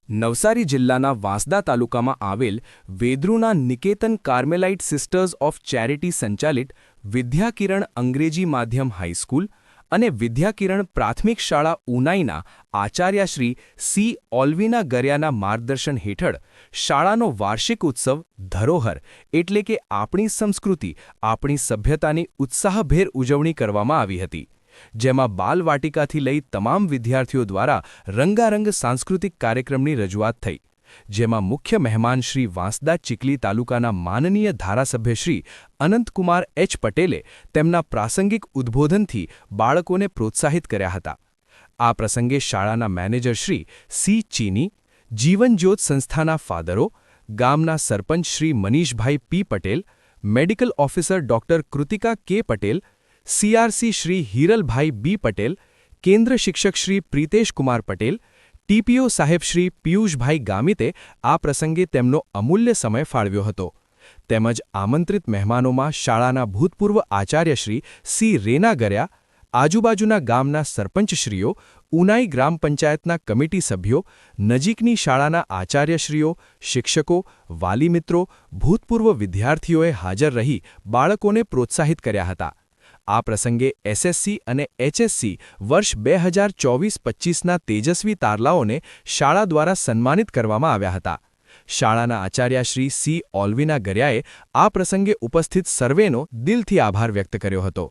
નવસારી જિલ્લાના વાંસદા તાલુકામાં આવેલ વેદ્રુના નિકેતન કાર્મેલાઇટ સિસ્ટર્સ ઓફ ચેરિટી સંચાલિત વિદ્યાકિરણ અંગ્રેજી માધ્યમ હાઈસ્કૂલ અને વિદ્યાકિરણ પ્રાથમિક શાળા ઉનાઈના આચાર્ય શ્રી સી ઓલ્વીના ગરિયાના માર્ગદર્શન હેઠળ શાળાનો વાર્ષિક ઉત્સવ ધરોહર એટલે કે આપણી સંસ્કૃતિ આપણી સભ્યતાની ઉત્સાહભેર ઉજવણી કરવામાં આવી હતી, જેમાં બાલવાટિકાથી લઈ તમામ વિદ્યાર્થીઓ દ્વારા રંગારંગ સાંસ્કૃતિક કાર્યક્રમની રજૂઆત થઈ, જેમાં મુખ્ય મહેમાન શ્રી વાંસદા ચીખલી તાલુકાના માનનીય ધારાસભ્ય શ્રી અનંતકુમાર એચ પટેલે તેમના પ્રાસંગિક ઉદ્બોધનથી બાળકોને પ્રોત્સાહિત કર્યા હતા. આ પ્રસંગે શાળાના મેનેજર શ્રી સી ચીની, જીવનજ્યોત સંસ્થાના ફાધરો, ગામના sarpanch Shri Manishbhai P Patel, medical officer doctor Kritika K Patel, CRC Shri Hiralbhai B Patel, કેન્દ્ર શિક્ષક શ્રી પ્રીતેશકુમાર પટેલ, ટીપીઓ સાહેબ શ્રી પિયુષભાઈ ગામિતે આ પ્રસંગે તેમનો અમૂલ્ય સમય ફાળવ્યો હતો. તેમજ આમંત્રિત મહેમાનોમાં શાળાના ભૂતપૂર્વ આચાર્ય શ્રી સી રેના ગરિયા, આજુબાજુના ગામના સરપંચશ્રીઓ, ઉનાઈ ગ્રામ પંચાયતના કમિટી સભ્યો, નજીકની શાળાના આચાર્યશ્રીઓ, શિક્ષકો, વાલી મિત્રો, ભૂતપૂર્વ વિદ્યાર્થીઓએ હાજર રહી બાળકોને પ્રોત્સાહિત કર્યા હતા. આ પ્રસંગે એસએસસી અને એચએસસી વર્ષ 2024-25ના તેજસ્વી તારલાઓને શાળા દ્વારા સન્માનિત કરવામાં આવ્યા હતા. શાળાના આચાર્ય શ્રી સી ઓલ્વીના ગરિયાએ આ પ્રસંગે ઉપસ્થિત સર્વેનો દિલથી આભાર વ્યક્ત કર્યો હતો.